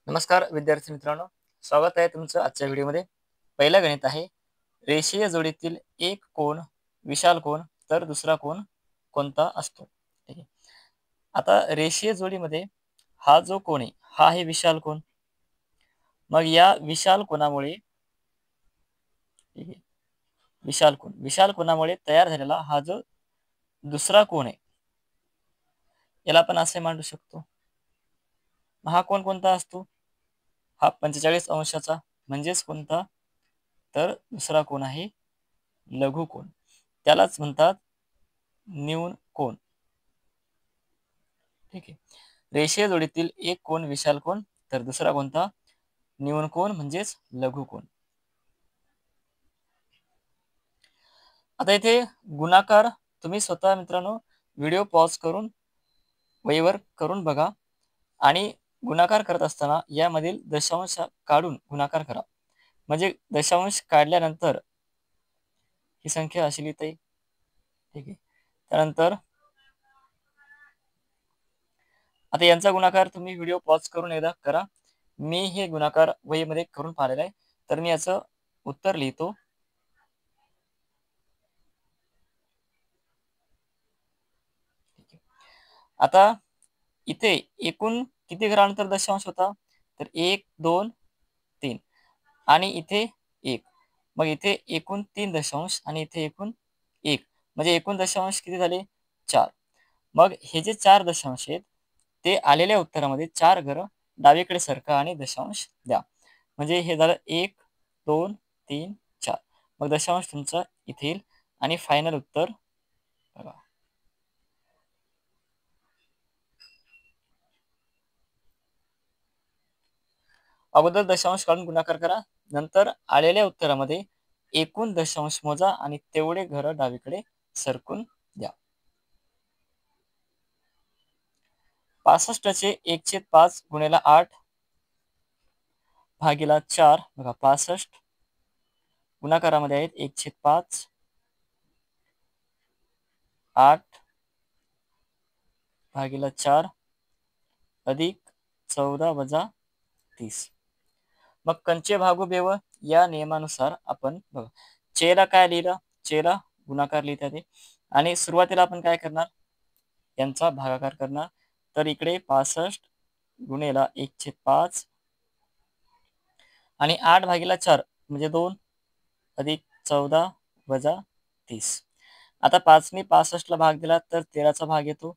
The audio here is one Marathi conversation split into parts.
नमस्कार विद्यार्थी मित्रांनो, स्वागत आहे तुमचं आजच्या व्हिडिओमध्ये. पहिलं गणित आहे, रेषीय जोडीतील एक कोन विशाल कोन तर दुसरा कोन कोणता असतो? ठीक आहे. आता रेषीय जोडीमध्ये हा जो कोन आहे, हा आहे विशाल कोन. मग या विशाल कोनामुळे ठीक आहे, विशाल कोनामुळे तयार झालेला हा जो दुसरा कोन आहे, याला आपण असे मांडू शकतो. हा कोन कोणता असतो? हा 45 अंशाचा, म्हणजेच कोणता? तर दुसरा कोन आहे लघु कोन. त्यालाच म्हणतात न्यून कोन. ठीक आहे. रेषीय जोडीतील एक कोन विशाल कोन तर दुसरा कोणता? न्यून कोन म्हणजेच लघु कोन. आता इथे गुणाकार तुम्ही स्वतः मित्रांनो व्हिडिओ पॉज करून वहीवर करून बघा आणि गुणाकार करत असताना यामधील दशांश काढून गुणाकार करा. म्हणजे दशांश काढल्यानंतर ही संख्या अशी लिहिता येईल. ठीक आहे. त्यानंतर आता यांचा गुणाकार तुम्ही व्हिडिओ पॉज करून एकदा करा. मी हे गुणाकार वहीमध्ये करून पाहिलेला आहे, तर मी याचं उत्तर लिहितो. आता इथे एकूण किती घरानंतर दशांश होता? तर 1, 2, 3 आणि इथे 1. मग इथे एकूण 3 दशांश आणि इथे एकूण 1. म्हणजे एकूण दशांश किती झाले? 4. मग हे जे 4 दशांश आहेत, ते आलेल्या उत्तरामध्ये 4 घरं डावीकडे सरका आणि दशांश द्या. म्हणजे हे झालं 1, 2, 3, 4. मग दशांश तुमचा इथे येईल आणि फायनल उत्तर बघा. अगोदर दशांश काढून गुणाकार करा. नंतर आलेल्या उत्तरामध्ये एकूण दशांश मोजा आणि तेवढे घरं डावीकडे सरकून द्या. 65चे 1/5 गुणिले 8 भागीला 4 बघा. 65 गुणाकारामध्ये आहेत 1/5 8 भागीला 4 अधिक 14 वजा 30. मग कंचे भागू बेव या नियमानुसार आपण बघा चेला काय लिहिलं? चेला गुणाकार लिहिता ते आणि सुरुवातीला आपण काय करणार? यांचा भागाकार करणार. तर इकडे 65 गुणेला 1/5 आणि 8 भागीला 4 म्हणजे 2 अधिक 14 वजा 30. आता 5 ने 65 ला भाग दिला तर 13चा भाग येतो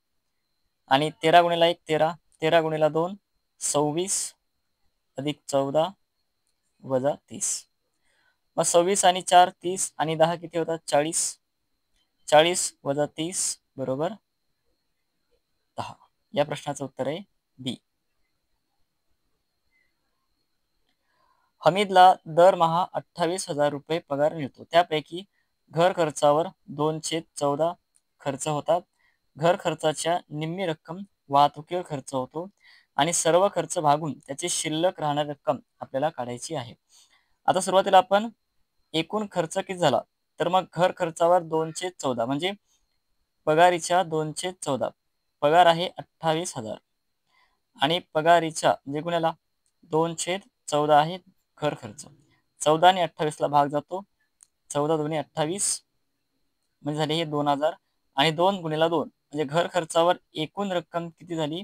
आणि 13 गुणिला 1 13, 13 गुणिला 2 26 अधिक 14 वजा 30. मग 26 आणि 4 30 आणि 10 किती होतात? 40. 40 वजा 30 बरोबर 10. या प्रश्नाचं उत्तर आहे बी. हमीदला दरमहा 28,000 रुपये पगार मिळतो. त्यापैकी घर खर्चावर 2/14 खर्च होतात. घर खर्चाच्या निम्मी रक्कम वाहतुकीवर खर्च होतो आणि सर्व खर्च भागून त्याची शिल्लक राहणारी रक्कम आपल्याला काढायची आहे. आता सुरुवातीला आपण एकूण खर्च किती झाला? तर मग घर खर्चावर 2/14 म्हणजे पगारीच्या 2/14. पगार आहे 28,000 आणि पगारीच्या म्हणजे गुन्ह्याला 2/14 आहे घर खर्च. 14 ने 28 ला भाग जातो. 14 दुनी 28 म्हणजे झाले हे 2,000 आणि 2 गुणिला 2 म्हणजे घर खर्चावर एकूण रक्कम किती झाली?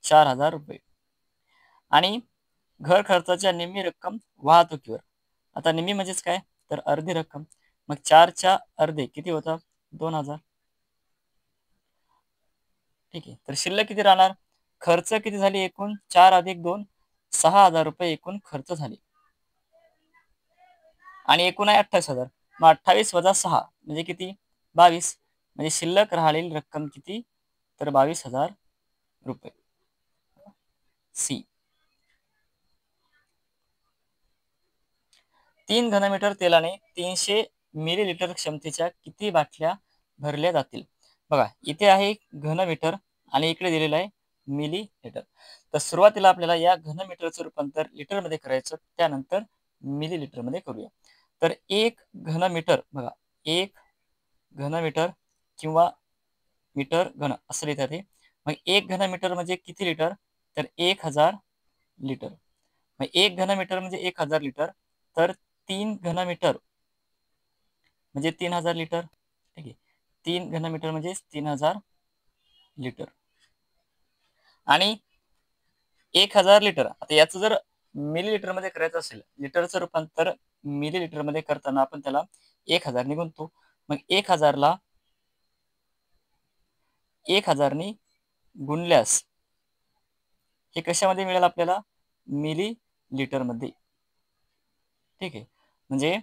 4,000 रुपये आणि घर खर्चाच्या निम्मी रक्कम वाहतुकीवर. आता निम्मी म्हणजेच काय? तर अर्धी रक्कम. मग 4च्या अर्धे किती होतात? 2,000. ठीक आहे. तर शिल्लक किती राहणार? खर्च किती झाली एकूण? 4 अधिक 2 6,000 रुपये एकूण खर्च झाले आणि एकूण आहे 28,000. मग 28 वजा 6 म्हणजे किती? 22. म्हणजे शिल्लक राहिलेली रक्कम किती? तर 22,000 रुपये. सी. 3 घनमीटर तेलाने 300 मिलीलीटर क्षमतेच्या किती बाटल्या भरल्या जातील? बघा इथे आहे घनमीटर आणि इकडे दिलेलं आहे मिलीलीटर. तर सुरुवातीला आपल्याला या घनमीटरचं रूपांतर लिटरमध्ये करायचं, त्यानंतर मिलीलीटरमध्ये करूया. तर 1 घनमीटर बघा 1 घनमीटर किंवा मीटर घन असं लिहितात हे. मग 1 घनमीटर म्हणजे किती लिटर? तर 1000 लिटर. मग 1 घनमीटर म्हणजे 1000 लिटर, तर 3 घनमीटर म्हणजे 3000 लिटर. ठीक आहे, 3 घनमीटर म्हणजे 3000 लिटर. आणि 1000 लिटर, आता याचं जर मिलीलिटर मध्ये करायचं असेल, लिटरचं रूपांतर मिलीलिटर मध्ये करताना आपण त्याला 1000 ने गुणतो. मग 1000 ने गुणल्यास हे कशामध्ये मिळेल आपल्याला? मिली लिटर मध्ये. ठीक आहे, म्हणजे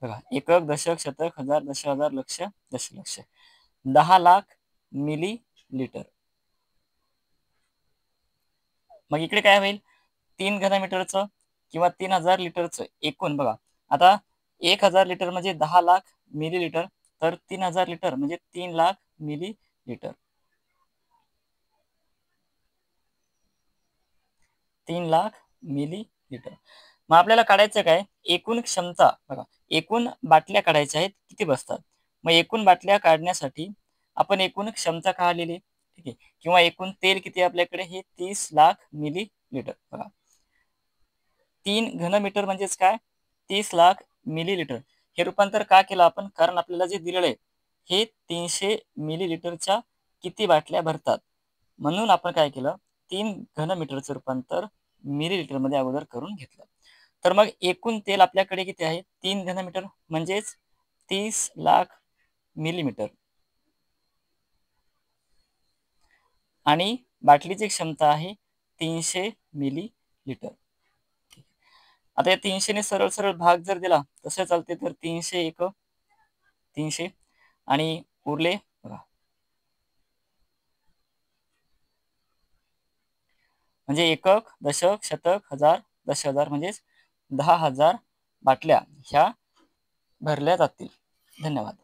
बघा, एकक, दशक, शतक, हजार, दशहजार, लक्ष, दशलक्ष, 10 लाख मिली लिटर. मग इकडे काय होईल? 3 घनमीटरचं किंवा 3000 लिटरचं एकूण बघा. आता 1000 लिटर म्हणजे 10 लाख मिली लिटर, तर 3000 लिटर म्हणजे 3 lakh millilitre. 3 lakh millilitre. मग आपल्याला काढायचं काय? एकूण क्षमता बघा, एकूण बाटल्या काढायच्या आहेत, किती बसतात. मग एकूण बाटल्या काढण्यासाठी आपण एकूण क्षमता काढलेली. ठीक आहे, किंवा एकूण तेल किती आपल्याकडे? हे 30 लाख मिली लिटर. बघा, 3 घनमीटर म्हणजेच काय? 30 लाख मिली लिटर. हे रूपांतर का केलं आपण? कारण आपल्याला जे दिलेलं आहे हे 300 मिली लिटरच्या किती बाटल्या भरतात, म्हणून आपण काय केलं? 3 घनमीटरचं रूपांतर मिली लिटर मध्ये अगोदर करून घेतलं. तर मग एकूण तेल आपल्याकडे किती आहे? 3 घनमीटर म्हणजेच 30 लाख मिलीमीटर. आणि बाटलीची क्षमता आहे 300 मिली लिटर. आता या 300 ने सरळ सरळ भाग जर दिला तसं चालते, तर 300 एक 300 आणि उरले बघा, म्हणजे एकक, दशक, शतक, हजार, दशहजार म्हणजेच 10,000 बाटल्या ह्या भरल्या जातील. धन्यवाद.